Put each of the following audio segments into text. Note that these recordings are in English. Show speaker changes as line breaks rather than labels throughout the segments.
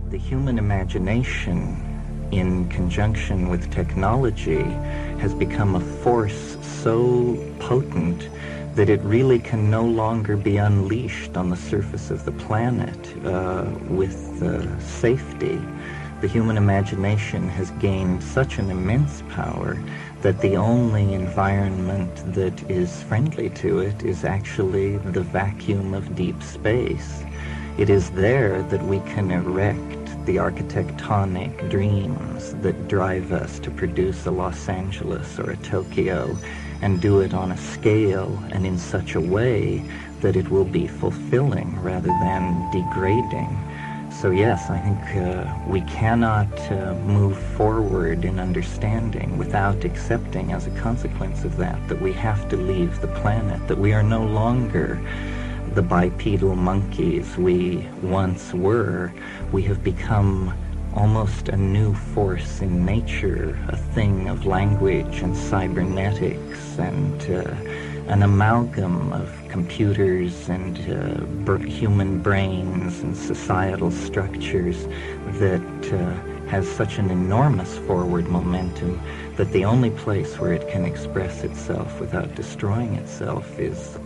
the human imagination, in conjunction with technology, has become a force so potent that it really can no longer be unleashed on the surface of the planet with safety. The human imagination has gained such an immense power that the only environment that is friendly to it is actually the vacuum of deep space. It is there that we can erect the architectonic dreams that drive us to produce a Los Angeles or a Tokyo, and do it on a scale and in such a way that it will be fulfilling rather than degrading. So yes, I think we cannot move forward in understanding without accepting as a consequence of that we have to leave the planet, that we are no longer the bipedal monkeys we once were. We have become almost a new force in nature, a thing of language and cybernetics and an amalgam of computers and human brains and societal structures that has such an enormous forward momentum that the only place where it can express itself without destroying itself is,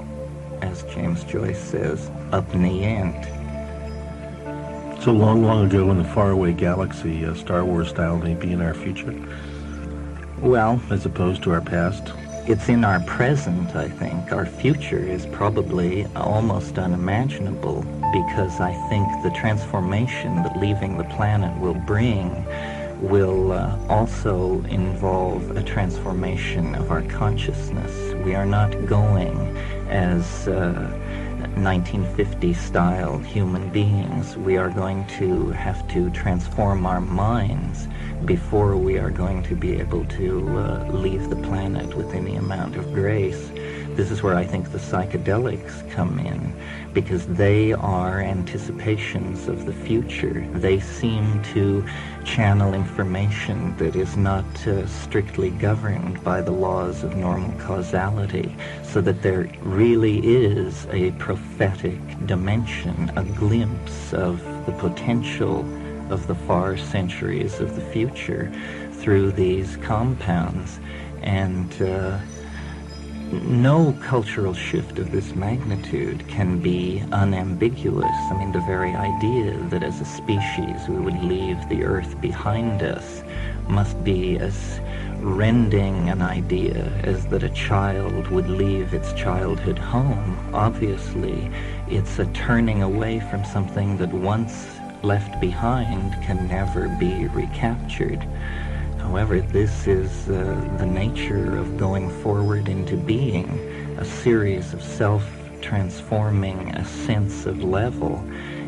as James Joyce says, up in the ant.
So long, long ago in the faraway galaxy, Star Wars style may be in our future?
Well,
as opposed to our past?
It's in our present, I think. Our future is probably almost unimaginable, because I think the transformation that leaving the planet will bring will also involve a transformation of our consciousness. We are not going as 1950 style human beings. We are going to have to transform our minds before we are going to be able to leave the planet with any amount of grace. This is where I think the psychedelics come in, because they are anticipations of the future. They seem to channel information that is not strictly governed by the laws of normal causality, so that there really is a prophetic dimension, a glimpse of the potential of the far centuries of the future through these compounds. And no cultural shift of this magnitude can be unambiguous. I mean, the very idea that as a species we would leave the earth behind us must be as rending an idea as that a child would leave its childhood home. Obviously, it's a turning away from something that once left behind can never be recaptured. However, this is the nature of going forward into being, a series of self-transforming ascents of level,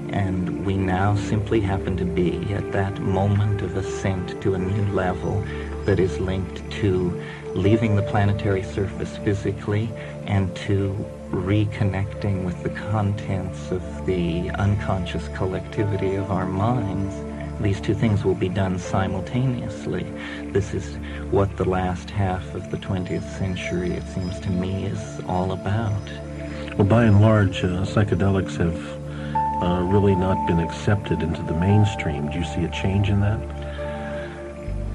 and we now simply happen to be at that moment of ascent to a new level that is linked to leaving the planetary surface physically and to reconnecting with the contents of the unconscious collectivity of our minds. These two things will be done simultaneously. This is what the last half of the 20th century, it seems to me, is all about.
Well, by and large, psychedelics have really not been accepted into the mainstream. Do you see a change in that?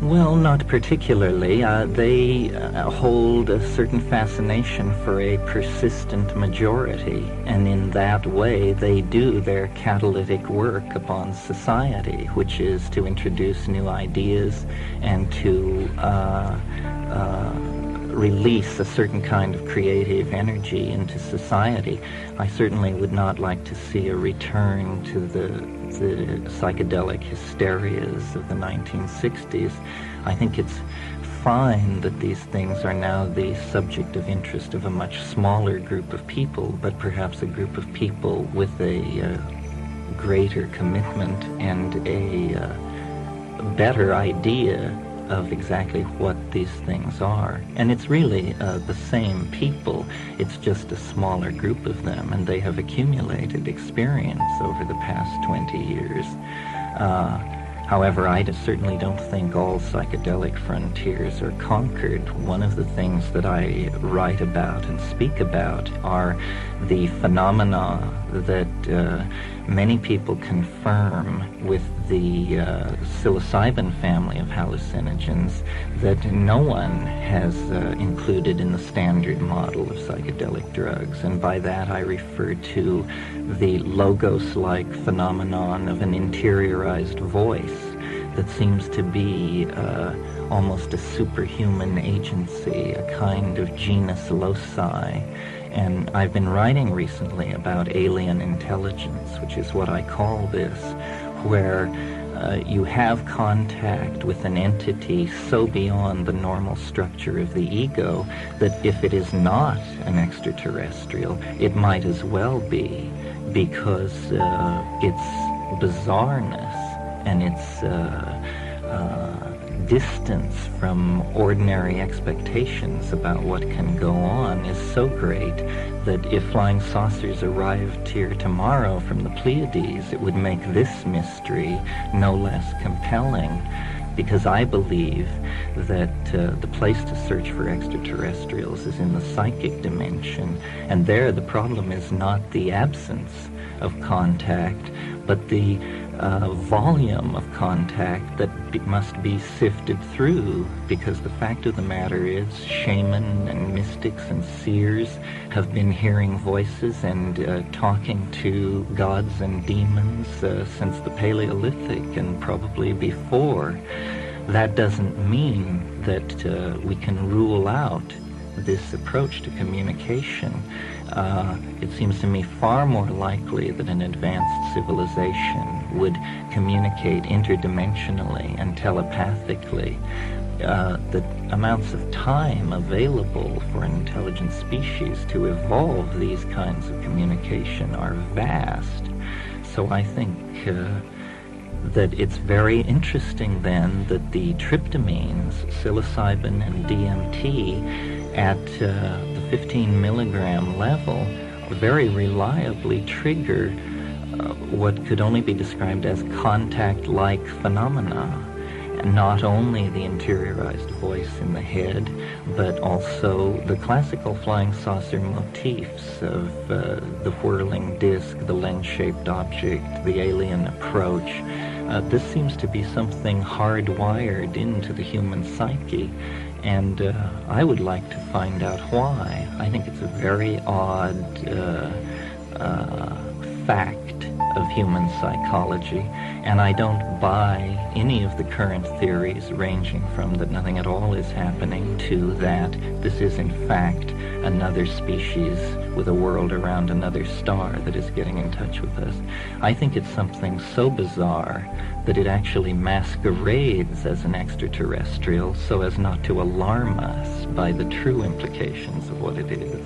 Well, not particularly. They hold a certain fascination for a persistent majority, and in that way they do their catalytic work upon society, which is to introduce new ideas and to release a certain kind of creative energy into society. I certainly would not like to see a return to the psychedelic hysterias of the 1960s. I think it's fine that these things are now the subject of interest of a much smaller group of people, but perhaps a group of people with a greater commitment and a better idea of exactly what these things are. And it's really the same people. It's just a smaller group of them, and they have accumulated experience over the past 20 years. However, I certainly don't think all psychedelic frontiers are conquered. One of the things that I write about and speak about are the phenomena that many people confirm with the psilocybin family of hallucinogens that no one has included in the standard model of psychedelic drugs. And by that I refer to the logos-like phenomenon of an interiorized voice that seems to be almost a superhuman agency, a kind of genus loci. And I've been writing recently about alien intelligence, which is what I call this, where you have contact with an entity so beyond the normal structure of the ego that if it is not an extraterrestrial, it might as well be, because its bizarreness and its distance from ordinary expectations about what can go on is so great that if flying saucers arrived here tomorrow from the Pleiades, it would make this mystery no less compelling, because I believe that the place to search for extraterrestrials is in the psychic dimension, and there the problem is not the absence of contact, but the volume of contact that must be sifted through, because the fact of the matter is shaman and mystics and seers have been hearing voices and talking to gods and demons since the Paleolithic and probably before. That doesn't mean that we can rule out this approach to communication. It seems to me far more likely that an advanced civilization would communicate interdimensionally and telepathically. The amounts of time available for an intelligent species to evolve these kinds of communication are vast. So I think that it's very interesting then that the tryptamines, psilocybin and DMT, at the 15 milligram level very reliably trigger what could only be described as contact-like phenomena. And not only the interiorized voice in the head, but also the classical flying saucer motifs of the whirling disc, the lens-shaped object, the alien approach. This seems to be something hardwired into the human psyche, and I would like to find out why. I think it's a very odd fact of human psychology, and I don't buy any of the current theories ranging from that nothing at all is happening to that this is in fact another species with a world around another star that is getting in touch with us. I think it's something so bizarre that it actually masquerades as an extraterrestrial so as not to alarm us by the true implications of what it is.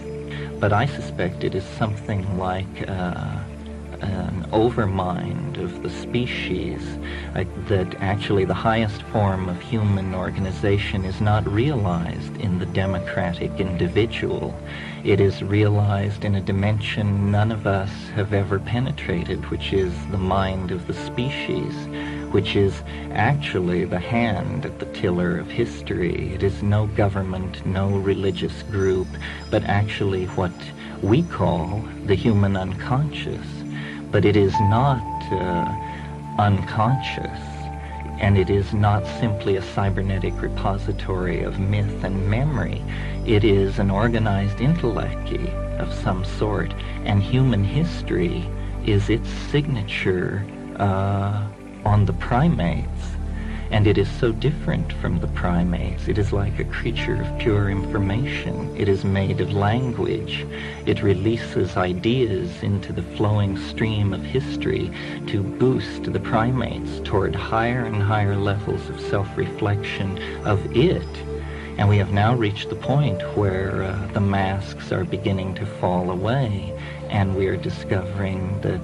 But I suspect it is something like an overmind of the species, that actually the highest form of human organization is not realized in the democratic individual. It is realized in a dimension none of us have ever penetrated, which is the mind of the species, which is actually the hand at the tiller of history. It is no government, no religious group, but actually what we call the human unconscious. But it is not unconscious, and it is not simply a cybernetic repository of myth and memory. It is an organized intellect of some sort, and human history is its signature on the primates. And it is so different from the primates. It is like a creature of pure information. It is made of language. It releases ideas into the flowing stream of history to boost the primates toward higher and higher levels of self-reflection of it. And we have now reached the point where the masks are beginning to fall away, and we are discovering that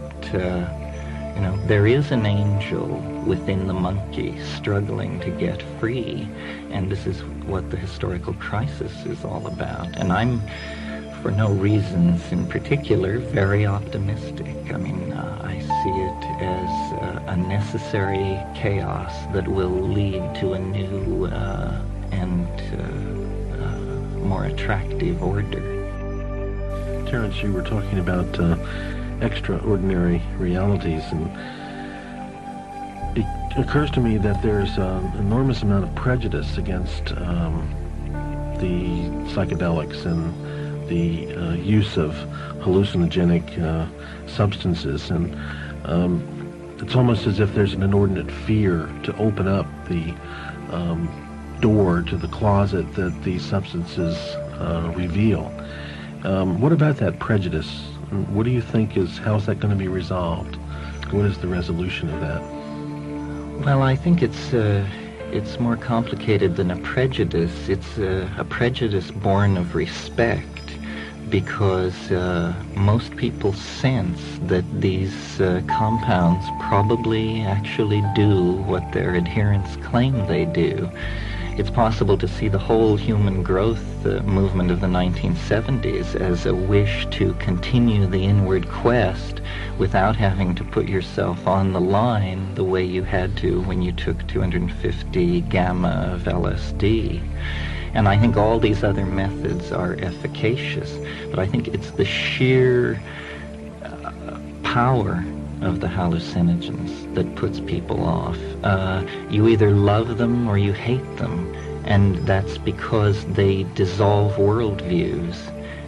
there is an angel within the monkey struggling to get free, and this is what the historical crisis is all about. And I'm, for no reasons in particular, very optimistic. I mean, I see it as a necessary chaos that will lead to a new and more attractive order.
Terence, you were talking about extraordinary realities, and it occurs to me that there's an enormous amount of prejudice against the psychedelics and the use of hallucinogenic substances, and it's almost as if there's an inordinate fear to open up the door to the closet that these substances reveal. What about that prejudice? What do you think how's that going to be resolved? What is the resolution of that?
Well, I think it's more complicated than a prejudice. It's a prejudice born of respect, because most people sense that these compounds probably actually do what their adherents claim they do. It's possible to see the whole human growth movement of the 1970s as a wish to continue the inward quest without having to put yourself on the line the way you had to when you took 250 gamma of LSD. And I think all these other methods are efficacious, but I think it's the sheer power of the hallucinogens that puts people off. You either love them or you hate them, and that's because they dissolve worldviews.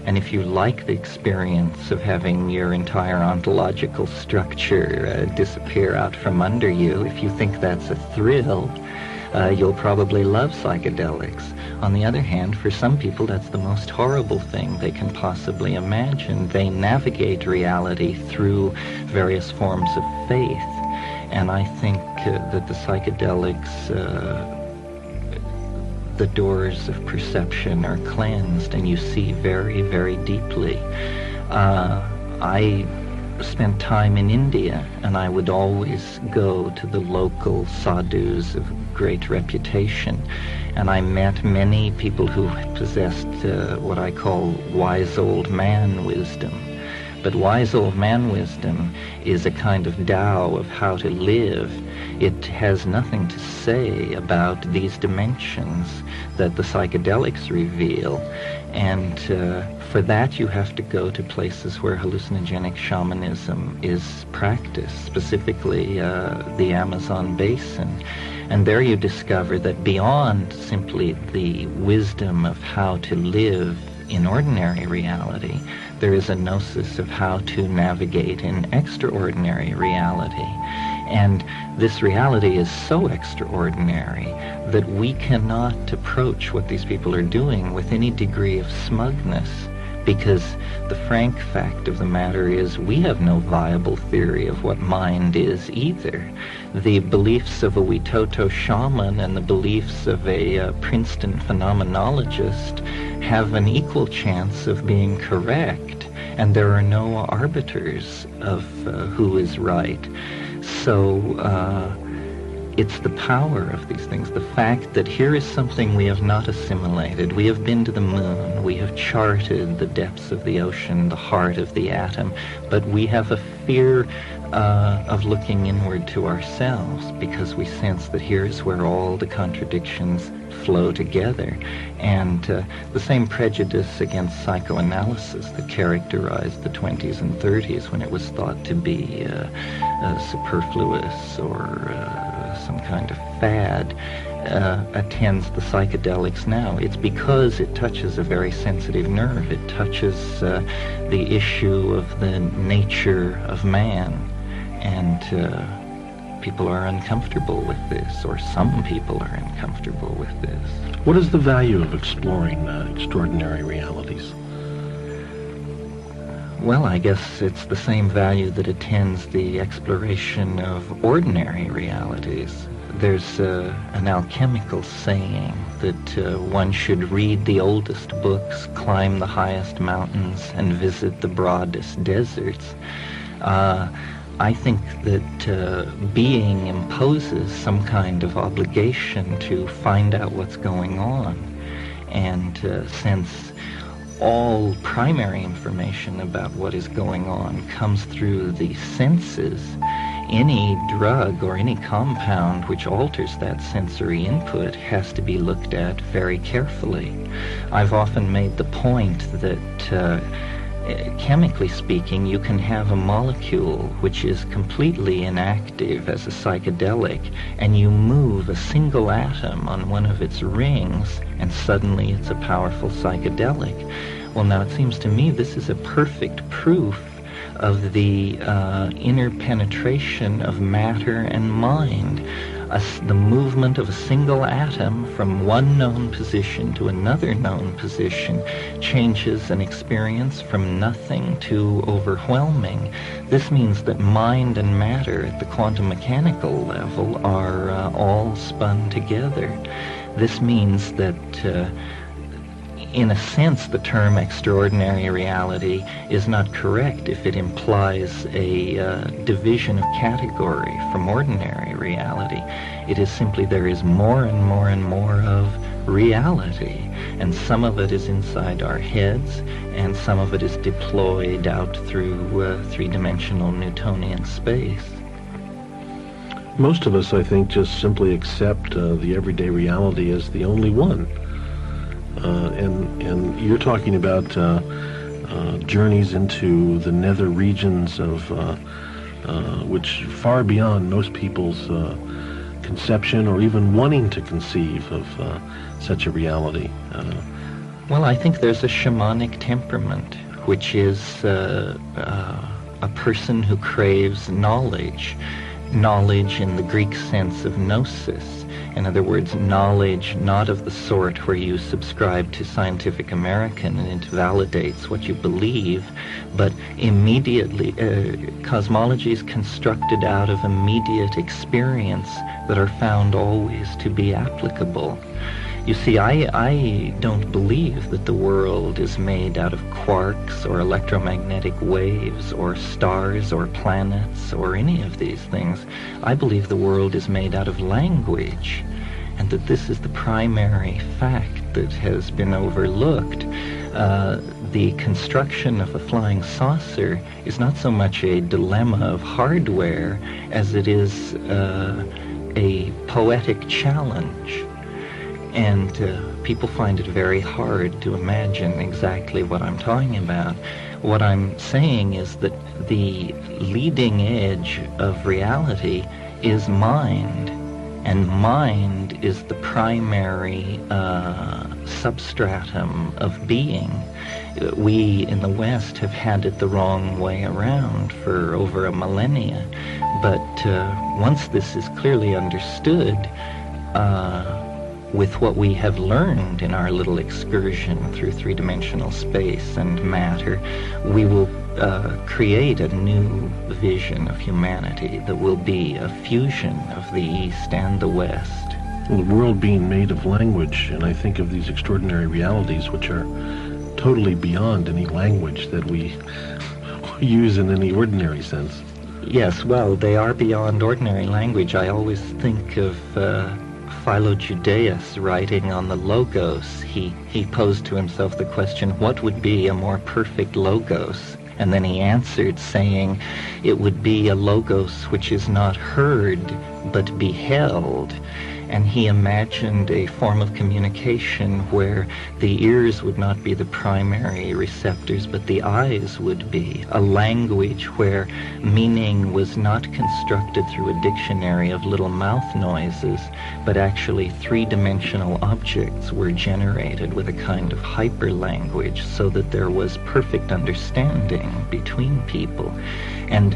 And if you like the experience of having your entire ontological structure disappear out from under you, if you think that's a thrill, you'll probably love psychedelics. On the other hand, for some people, that's the most horrible thing they can possibly imagine. They navigate reality through various forms of faith. And I think that the psychedelics, the doors of perception are cleansed, and you see very, very deeply. I spent time in India, and I would always go to the local sadhus of great reputation, and I met many people who possessed what I call wise old man wisdom. But wise old man wisdom is a kind of Tao of how to live. It has nothing to say about these dimensions that the psychedelics reveal. And for that, you have to go to places where hallucinogenic shamanism is practiced, specifically the Amazon basin. And there you discover that beyond simply the wisdom of how to live in ordinary reality, there is a gnosis of how to navigate in extraordinary reality. And this reality is so extraordinary that we cannot approach what these people are doing with any degree of smugness, because the frank fact of the matter is we have no viable theory of what mind is either. The beliefs of a Witoto shaman and the beliefs of a Princeton phenomenologist have an equal chance of being correct, and there are no arbiters of who is right. So it's the power of these things, the fact that here is something we have not assimilated. We have been to the moon, we have charted the depths of the ocean, the heart of the atom, but we have a fear of looking inward to ourselves, because we sense that here is where all the contradictions flow together. And the same prejudice against psychoanalysis that characterized the 20s and 30s, when it was thought to be superfluous or some kind of fad, attends the psychedelics now. It's because it touches a very sensitive nerve. It touches the issue of the nature of man. And people are uncomfortable with this, or some people are uncomfortable with this.
What is the value of exploring extraordinary realities?
Well, I guess it's the same value that attends the exploration of ordinary realities. There's an alchemical saying that one should read the oldest books, climb the highest mountains, and visit the broadest deserts. I think that being imposes some kind of obligation to find out what's going on. And since all primary information about what is going on comes through the senses, any drug or any compound which alters that sensory input has to be looked at very carefully. I've often made the point that chemically speaking, you can have a molecule which is completely inactive as a psychedelic, and you move a single atom on one of its rings, and suddenly it's a powerful psychedelic. Well, now it seems to me this is a perfect proof of the interpenetration of matter and mind. The movement of a single atom from one known position to another known position changes an experience from nothing to overwhelming. This means that mind and matter at the quantum mechanical level are all spun together. This means that in a sense, the term extraordinary reality is not correct if it implies a division of category from ordinary reality. It is simply there is more and more and more of reality, and some of it is inside our heads, and some of it is deployed out through three-dimensional Newtonian space.
Most of us, I think, just simply accept the everyday reality as the only one. And you're talking about journeys into the nether regions of which far beyond most people's conception or even wanting to conceive of such a reality.
Well, I think there's a shamanic temperament, which is a person who craves knowledge in the Greek sense of gnosis. In other words, knowledge not of the sort where you subscribe to Scientific American and it validates what you believe, but immediately, cosmology is constructed out of immediate experience that are found always to be applicable. You see, I don't believe that the world is made out of quarks or electromagnetic waves or stars or planets or any of these things. I believe the world is made out of language, and that this is the primary fact that has been overlooked. The construction of a flying saucer is not so much a dilemma of hardware as it is a poetic challenge. And people find it very hard to imagine exactly what I'm talking about. What I'm saying is that the leading edge of reality is mind, and mind is the primary substratum of being. We in the West have had it the wrong way around for over a millennia, but once this is clearly understood, with what we have learned in our little excursion through three-dimensional space and matter, we will create a new vision of humanity that will be a fusion of the East and the West.
Well, the world being made of language, and I think of these extraordinary realities which are totally beyond any language that we use in any ordinary sense.
Yes, well, they are beyond ordinary language. I always think of Philo Judaeus writing on the Logos. He posed to himself the question, what would be a more perfect Logos? And then he answered saying, it would be a Logos which is not heard, but beheld. And he imagined a form of communication where the ears would not be the primary receptors, but the eyes would be. A language where meaning was not constructed through a dictionary of little mouth noises, but actually three-dimensional objects were generated with a kind of hyperlanguage so that there was perfect understanding between people. And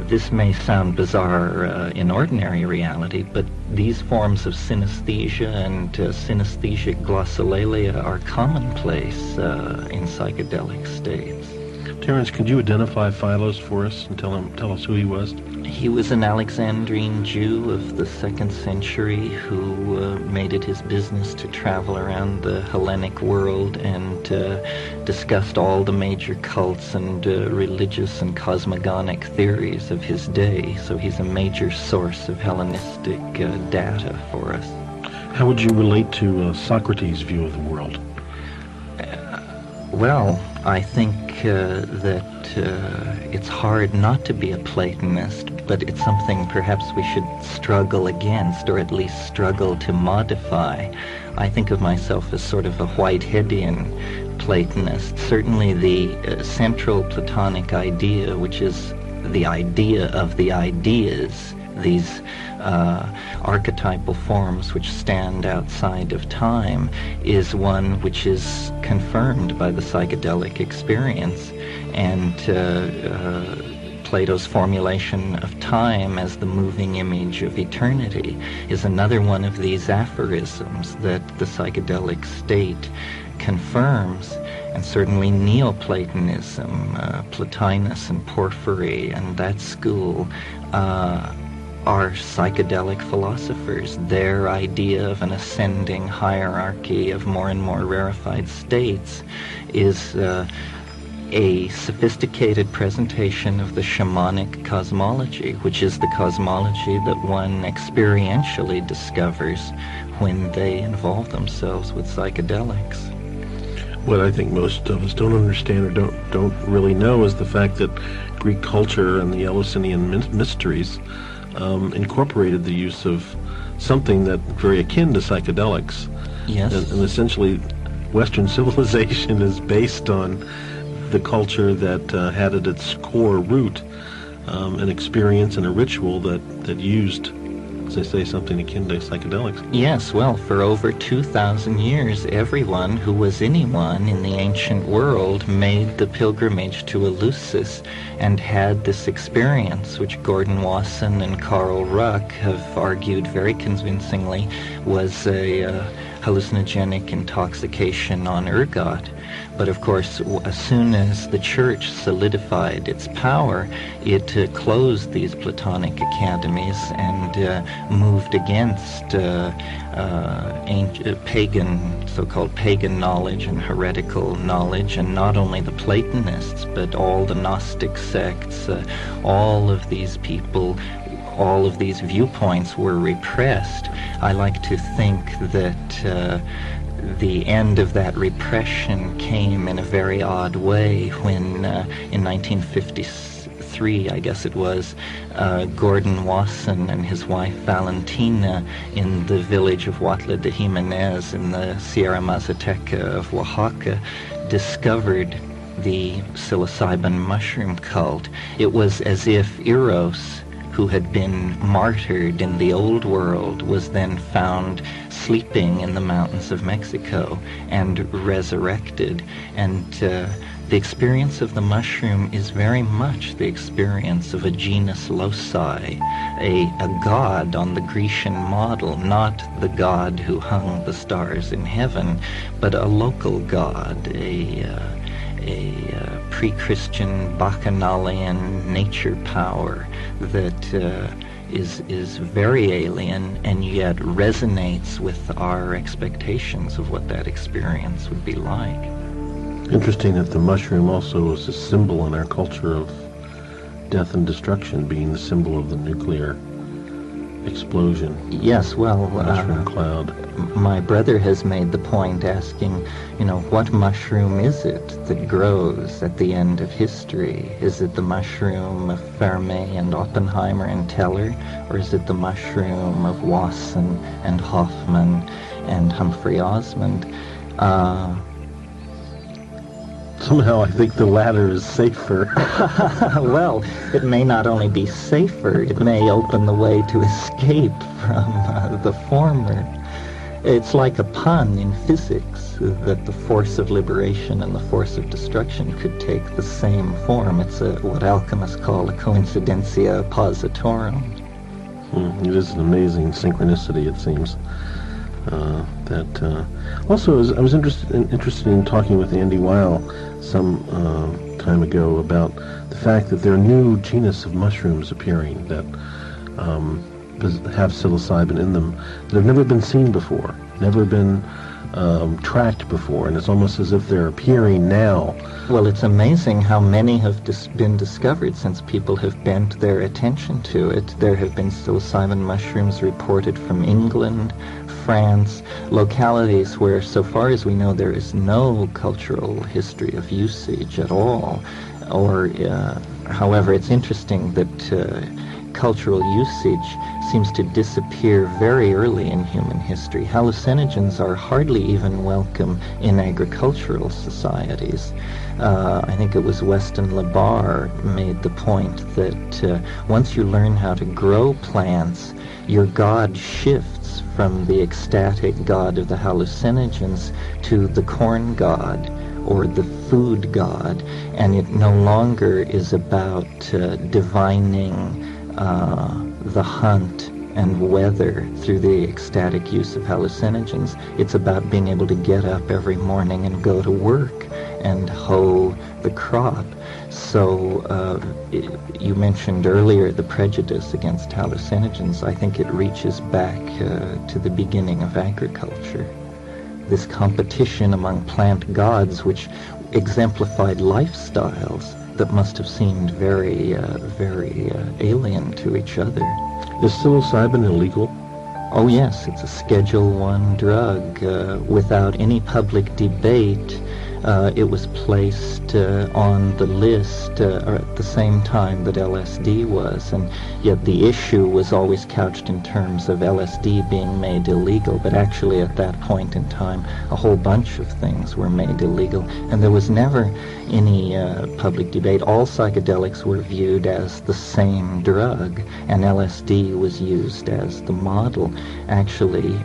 this may sound bizarre in ordinary reality, but these forms of synesthesia and synesthesic glossolalia are commonplace in psychedelic states.
Terence, could you identify Philos for us and tell us who he was?
He was an Alexandrine Jew of the 2nd century who made it his business to travel around the Hellenic world and discussed all the major cults and religious and cosmogonic theories of his day. So he's a major source of Hellenistic data for us.
How would you relate to Socrates' view of the world?
Well, I think that it's hard not to be a Platonist, but it's something perhaps we should struggle against, or at least struggle to modify. I think of myself as sort of a Whiteheadian Neo-Platonists, certainly the central Platonic idea, which is the idea of the ideas, these archetypal forms which stand outside of time, is one which is confirmed by the psychedelic experience. And Plato's formulation of time as the moving image of eternity is another one of these aphorisms that the psychedelic state confirms. And certainly Neoplatonism, Plotinus and Porphyry and that school are psychedelic philosophers. Their idea of an ascending hierarchy of more and more rarefied states is a sophisticated presentation of the shamanic cosmology, which is the cosmology that one experientially discovers when they involve themselves with psychedelics.
What I think most of us don't understand or don't really know is the fact that Greek culture and the Eleusinian mysteries incorporated the use of something that very akin to psychedelics.
Yes.
And essentially, Western civilization is based on the culture that had at its core root an experience and a ritual that used, as I say, something akin to psychedelics.
Yes, well, for over 2,000 years, everyone who was anyone in the ancient world made the pilgrimage to Eleusis and had this experience, which Gordon Wasson and Carl Ruck have argued very convincingly was a hallucinogenic intoxication on ergot. But of course, as soon as the church solidified its power, it closed these Platonic academies and moved against pagan, so-called pagan knowledge and heretical knowledge, and not only the Platonists, but all the Gnostic sects, all of these people, all of these viewpoints were repressed. I like to think that the end of that repression came in a very odd way when in 1953, I guess it was, Gordon Wasson and his wife Valentina in the village of Huatla de Jimenez in the Sierra Mazateca of Oaxaca discovered the psilocybin mushroom cult. It was as if Eros, who had been martyred in the old world, was then found sleeping in the mountains of Mexico and resurrected. And the experience of the mushroom is very much the experience of a genus loci, a god on the Grecian model, not the god who hung the stars in heaven, but a local god, a pre-Christian bacchanalian nature power that is very alien and yet resonates with our expectations of what that experience would be like.
Interesting that the mushroom also is a symbol in our culture of death and destruction, being the symbol of the nuclear explosion.
Yes, well,
mushroom cloud.
My brother has made the point asking, what mushroom is it that grows at the end of history? Is it the mushroom of Fermi and Oppenheimer and Teller, or is it the mushroom of Wasson and Hoffman and Humphrey Osmond?
Somehow I think the latter is safer.
Well, it may not only be safer, it may open the way to escape from the former. It's like a pun in physics, that the force of liberation and the force of destruction could take the same form. It's what alchemists call a coincidentia positorum.
It is an amazing synchronicity, it seems. Also, I was interested in talking with Andy Weil some time ago about the fact that there are new genus of mushrooms appearing that have psilocybin in them that have never been seen before, never been tracked before, and it's almost as if they're appearing now.
Well, it's amazing how many have been discovered since people have bent their attention to it. There have been psilocybin mushrooms reported from England, France, localities where, so far as we know, there is no cultural history of usage at all. Or, however, it's interesting that cultural usage seems to disappear very early in human history. Hallucinogens are hardly even welcome in agricultural societies. I think it was Weston LaBarre made the point that once you learn how to grow plants, your god shifts from the ecstatic god of the hallucinogens to the corn god or the food god, and it no longer is about divining the hunt and weather through the ecstatic use of hallucinogens. It's about being able to get up every morning and go to work and hoe the crop. So you mentioned earlier the prejudice against hallucinogens. I think it reaches back to the beginning of agriculture. This competition among plant gods, which exemplified lifestyles that must have seemed very alien to each other.
Is psilocybin illegal?
Oh yes, it's a Schedule I drug. Without any public debate, it was placed on the list at the same time that LSD was, and yet the issue was always couched in terms of LSD being made illegal, but actually at that point in time a whole bunch of things were made illegal, and there was never any public debate. All psychedelics were viewed as the same drug, and LSD was used as the model. Actually,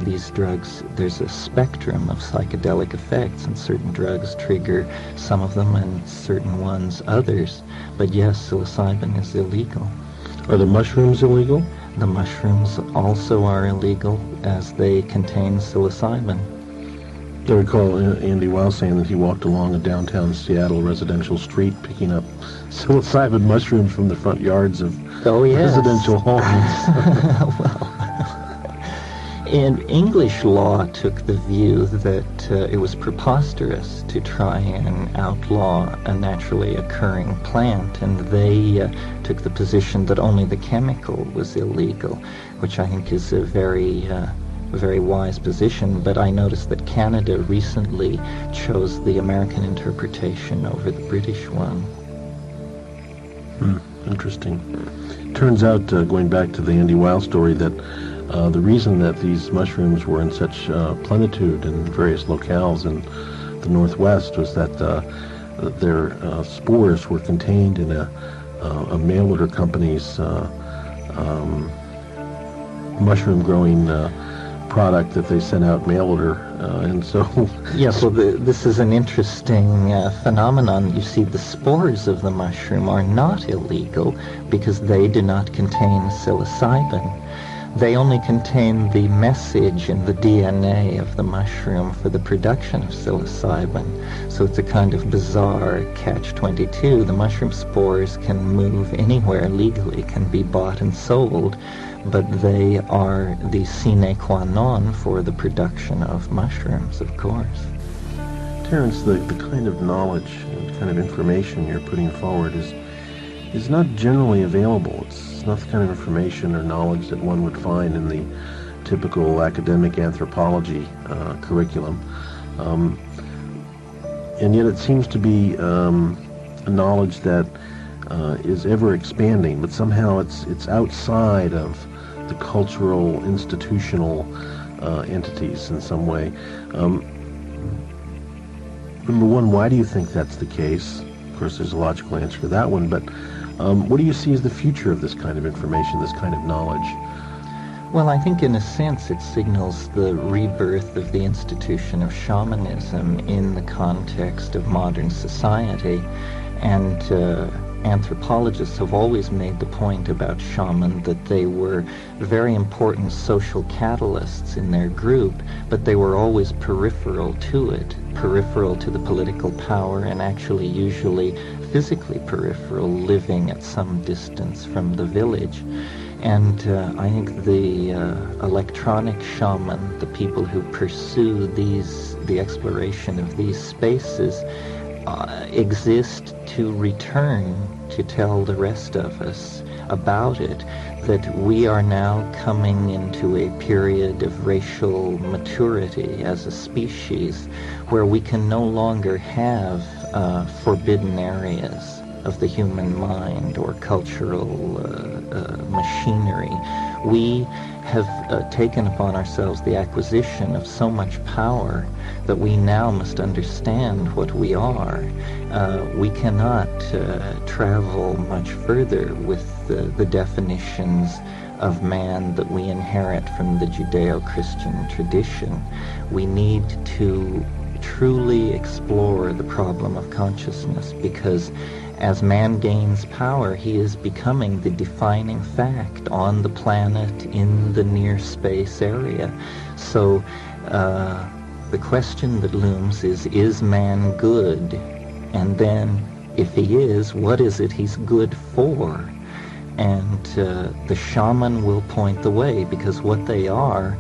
these drugs, there's a spectrum of psychedelic effects, and certain drugs trigger some of them and certain ones others. But yes, psilocybin is illegal.
Are the mushrooms illegal?
The mushrooms also are illegal as they contain psilocybin.
I recall Andy Weil saying that he walked along a downtown Seattle residential street picking up psilocybin mushrooms from the front yards of residential homes.
Well, and English law took the view that it was preposterous to try and outlaw a naturally occurring plant, and they took the position that only the chemical was illegal, which I think is a very wise position. But I noticed that Canada recently chose the American interpretation over the British one.
Interesting. Turns out, going back to the Andy Weil story, that the reason that these mushrooms were in such plenitude in various locales in the Northwest was that their spores were contained in a mail-order company's mushroom growing product that they sent out mail order, and so...
Yes, well, this is an interesting phenomenon. You see, the spores of the mushroom are not illegal because they do not contain psilocybin. They only contain the message in the DNA of the mushroom for the production of psilocybin. So it's a kind of bizarre catch-22. The mushroom spores can move anywhere legally, can be bought and sold, but they are the sine qua non for the production of mushrooms, of course.
Terence, the kind of knowledge and kind of information you're putting forward is not generally available. It's not the kind of information or knowledge that one would find in the typical academic anthropology curriculum. And yet it seems to be a knowledge that is ever expanding, but somehow it's outside of the cultural, institutional entities in some way. Number one, why do you think that's the case? Of course, there's a logical answer to that one, but what do you see as the future of this kind of information, this kind of knowledge?
Well, I think in a sense it signals the rebirth of the institution of shamanism in the context of modern society. And anthropologists have always made the point about shaman that they were very important social catalysts in their group, but they were always peripheral to it, peripheral to the political power, and actually usually physically peripheral, living at some distance from the village. And I think the electronic shaman, the people who pursue the exploration of these spaces, exist to return to tell the rest of us about it, that we are now coming into a period of racial maturity as a species where we can no longer have forbidden areas of the human mind or cultural machinery. We have taken upon ourselves the acquisition of so much power that we now must understand what we are. We cannot travel much further with the definitions of man that we inherit from the Judeo-Christian tradition. We need to truly explore the problem of consciousness, because as man gains power, he is becoming the defining fact on the planet in the near space area. So the question that looms is man good? And then, if he is, what is it he's good for? And the shaman will point the way, because what they are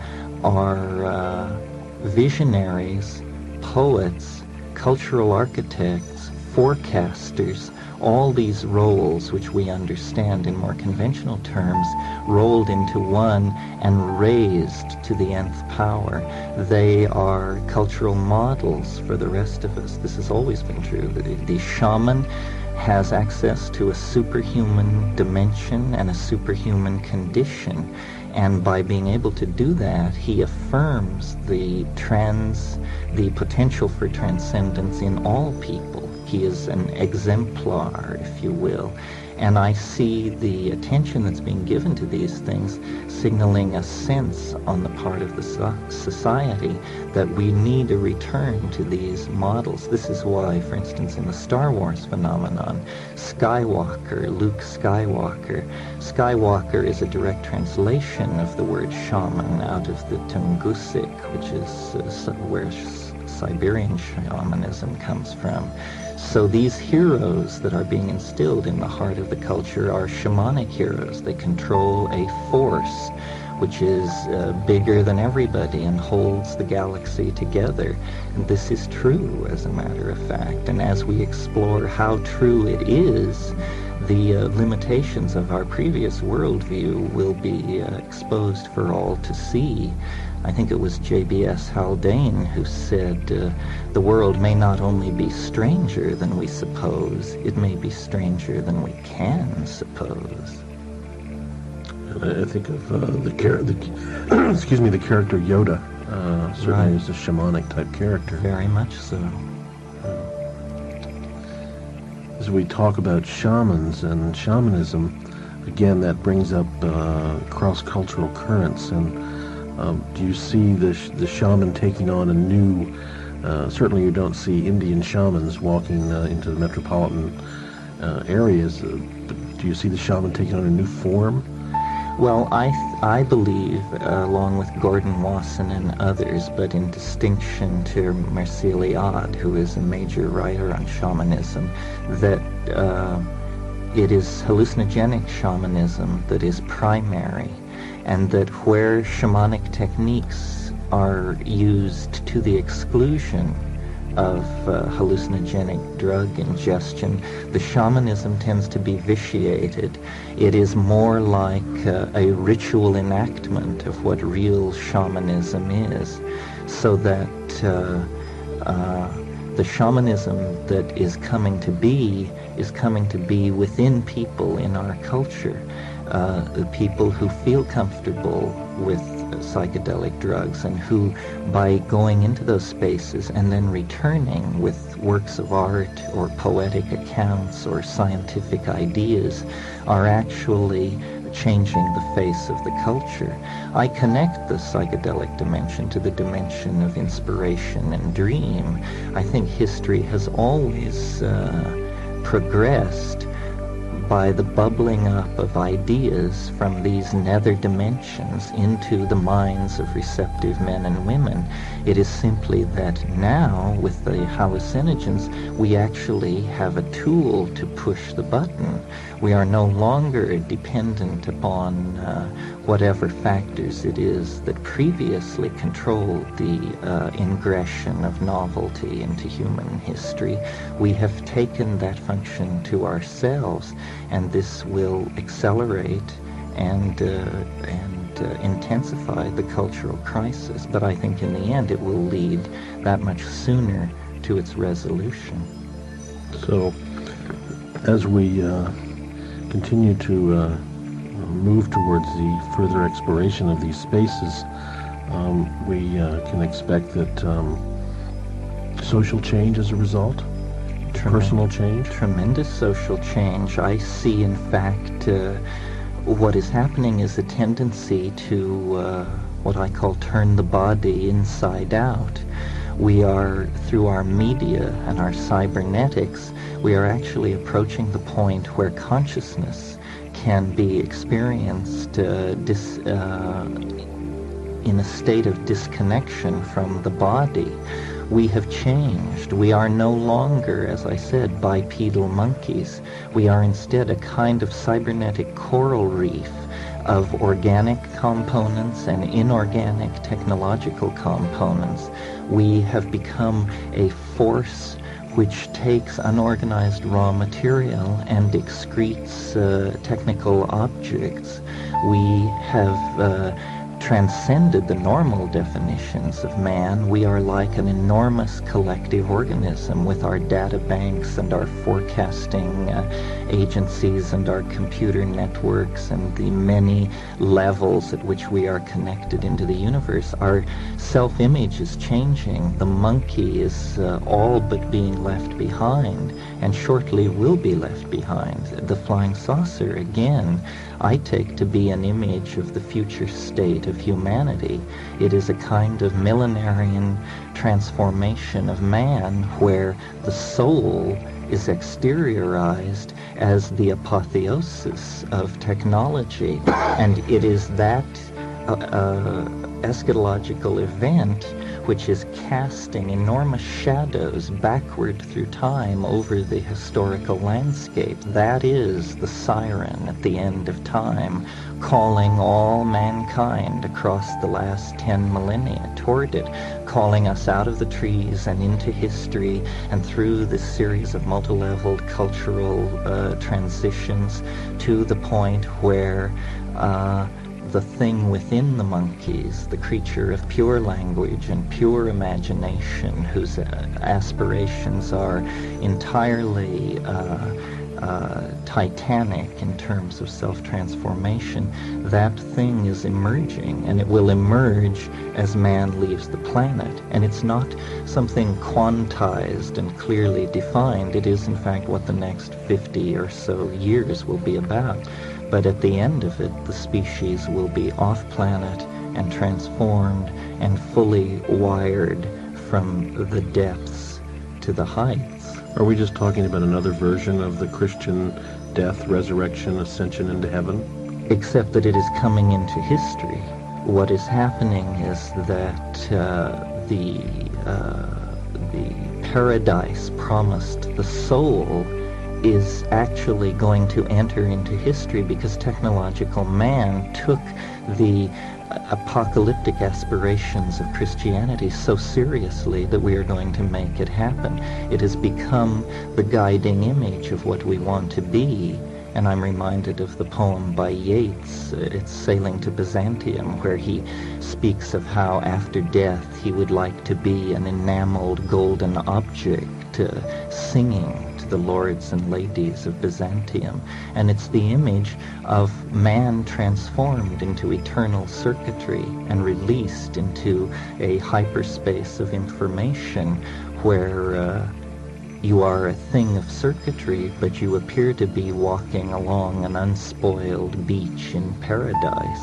visionaries, poets, cultural architects, forecasters, all these roles which we understand in more conventional terms, rolled into one and raised to the nth power. They are cultural models for the rest of us. This has always been true. The shaman has access to a superhuman dimension and a superhuman condition. And by being able to do that, he affirms the potential for transcendence in all people. He is an exemplar, if you will. And I see the attention that's being given to these things signaling a sense on the part of the society that we need a return to these models. This is why, for instance, in the Star Wars phenomenon, Luke Skywalker is a direct translation of the word shaman out of the Tungusic, which is where Siberian shamanism comes from. So these heroes that are being instilled in the heart of the culture are shamanic heroes. They control a force which is bigger than everybody and holds the galaxy together. And this is true, as a matter of fact. And as we explore how true it is, the limitations of our previous worldview will be exposed for all to see. I think it was J.B.S. Haldane who said, the world may not only be stranger than we suppose, it may be stranger than we can suppose.
I think of the character Yoda. Certainly is a shamanic type character.
Very much so.
As we talk about shamans and shamanism, again, that brings up cross-cultural currents. And do you see the shaman taking on a new? Certainly, you don't see Indian shamans walking into the metropolitan areas. But do you see the shaman taking on a new form?
Well, I believe, along with Gordon Wasson and others, but in distinction to Mircea Eliade, who is a major writer on shamanism, that it is hallucinogenic shamanism that is primary, and that where shamanic techniques are used to the exclusion of hallucinogenic drug ingestion, the shamanism tends to be vitiated. It is more like a ritual enactment of what real shamanism is, so that the shamanism that is coming to be within people in our culture, the people who feel comfortable with psychedelic drugs, and who, by going into those spaces and then returning with works of art or poetic accounts or scientific ideas, are actually changing the face of the culture. I connect the psychedelic dimension to the dimension of inspiration and dream. I think history has always progressed by the bubbling up of ideas from these nether dimensions into the minds of receptive men and women. It is simply that now, with the hallucinogens, we actually have a tool to push the button. We are no longer dependent upon whatever factors it is that previously controlled the ingression of novelty into human history. We have taken that function to ourselves, and this will accelerate and intensify the cultural crisis. But I think in the end it will lead that much sooner to its resolution.
So as we continue to move towards the further exploration of these spaces, we can expect that social change as a result, personal change.
Tremendous social change. I see, in fact, what is happening is a tendency to what I call turn the body inside out. We are, through our media and our cybernetics, we are actually approaching the point where consciousness can be experienced in a state of disconnection from the body. We have changed. We are no longer, as I said, bipedal monkeys. We are instead a kind of cybernetic coral reef of organic components and inorganic technological components. We have become a force which takes unorganized raw material and excretes technical objects. We have transcended the normal definitions of man. We are like an enormous collective organism with our data banks and our forecasting agencies and our computer networks and the many levels at which we are connected into the universe. Our self-image is changing. The monkey is all but being left behind, and shortly will be left behind. The flying saucer, again, I take to be an image of the future state of humanity. It is a kind of millenarian transformation of man where the soul is exteriorized as the apotheosis of technology. And it is that eschatological event which is casting enormous shadows backward through time over the historical landscape. That is the siren at the end of time, calling all mankind across the last 10 millennia toward it, calling us out of the trees and into history and through this series of multi-leveled cultural transitions to the point where the thing within the monkeys, the creature of pure language and pure imagination, whose aspirations are entirely titanic in terms of self-transformation, that thing is emerging, and it will emerge as man leaves the planet. And it's not something quantized and clearly defined. It is, in fact, what the next 50 or so years will be about. But at the end of it, the species will be off-planet and transformed and fully wired from the depths to the heights.
Are we just talking about another version of the Christian death, resurrection, ascension into heaven?
Except that it is coming into history. What is happening is that the paradise promised the soul is actually going to enter into history, because technological man took the apocalyptic aspirations of Christianity so seriously that we are going to make it happen. It has become the guiding image of what we want to be. And I'm reminded of the poem by Yeats, it's Sailing to Byzantium, where he speaks of how after death he would like to be an enameled golden object singing to the lords and ladies of Byzantium. And it's the image of man transformed into eternal circuitry and released into a hyperspace of information where you are a thing of circuitry, but you appear to be walking along an unspoiled beach in paradise.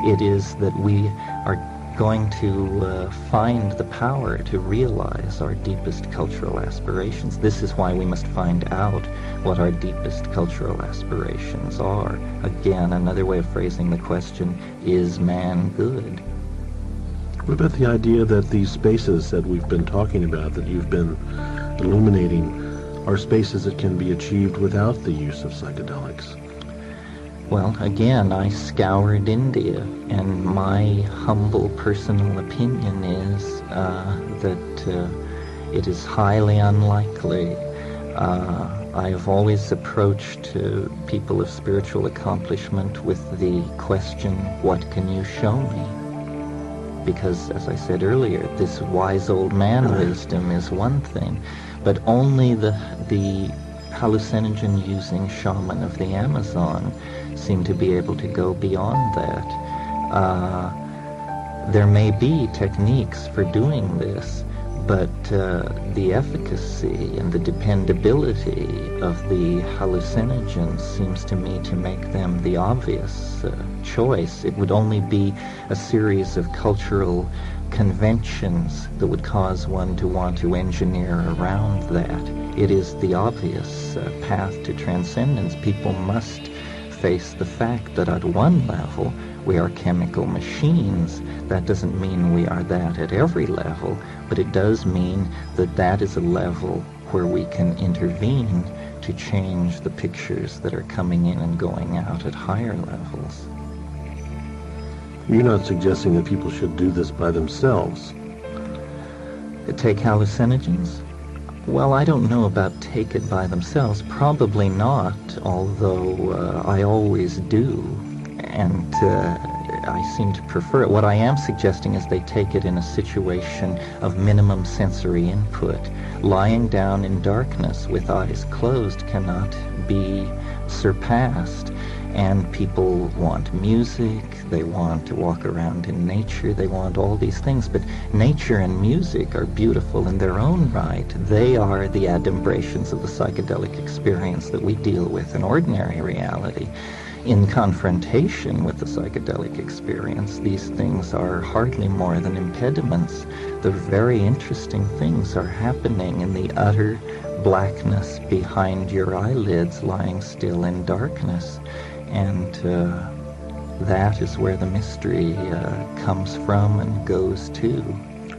It is that we are going to find the power to realize our deepest cultural aspirations. This is why we must find out what our deepest cultural aspirations are. Again, another way of phrasing the question, is man good?
What about the idea that these spaces that we've been talking about, that you've been illuminating, are spaces that can be achieved without the use of psychedelics?
Well, again, I scoured India, and my humble personal opinion is that it is highly unlikely. I have always approached people of spiritual accomplishment with the question, what can you show me? Because, as I said earlier, this wise old man wisdom is one thing, but only the hallucinogen-using shaman of the Amazon seem to be able to go beyond that. There may be techniques for doing this, but the efficacy and the dependability of the hallucinogens seems to me to make them the obvious choice. It would only be a series of cultural conventions that would cause one to want to engineer around that. It is the obvious path to transcendence. People must face the fact that at one level we are chemical machines. That doesn't mean we are that at every level, but it does mean that that is a level where we can intervene to change the pictures that are coming in and going out at higher levels.
You're not suggesting that people should do this by themselves?
Take hallucinogens? Well, I don't know about take it by themselves. Probably not, although I always do. And I seem to prefer it. What I am suggesting is they take it in a situation of minimum sensory input. Lying down in darkness with eyes closed cannot be surpassed. And people want music, they want to walk around in nature, they want all these things. But nature and music are beautiful in their own right. They are the adumbrations of the psychedelic experience that we deal with in ordinary reality. In confrontation with the psychedelic experience, these things are hardly more than impediments. The very interesting things are happening in the utter blackness behind your eyelids, lying still in darkness. And that is where the mystery comes from and goes to.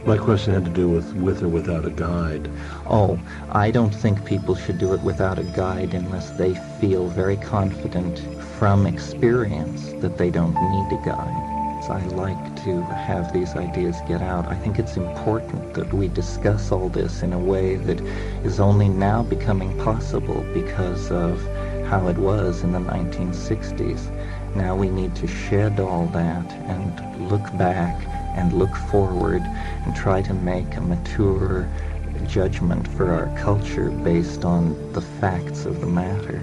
My question had to do with or without a guide.
Oh, I don't think people should do it without a guide unless they feel very confident from experience that they don't need a guide. So I like to have these ideas get out. I think it's important that we discuss all this in a way that is only now becoming possible because of how it was in the 1960s. Now we need to shed all that and look back and look forward and try to make a mature judgment for our culture based on the facts of the matter.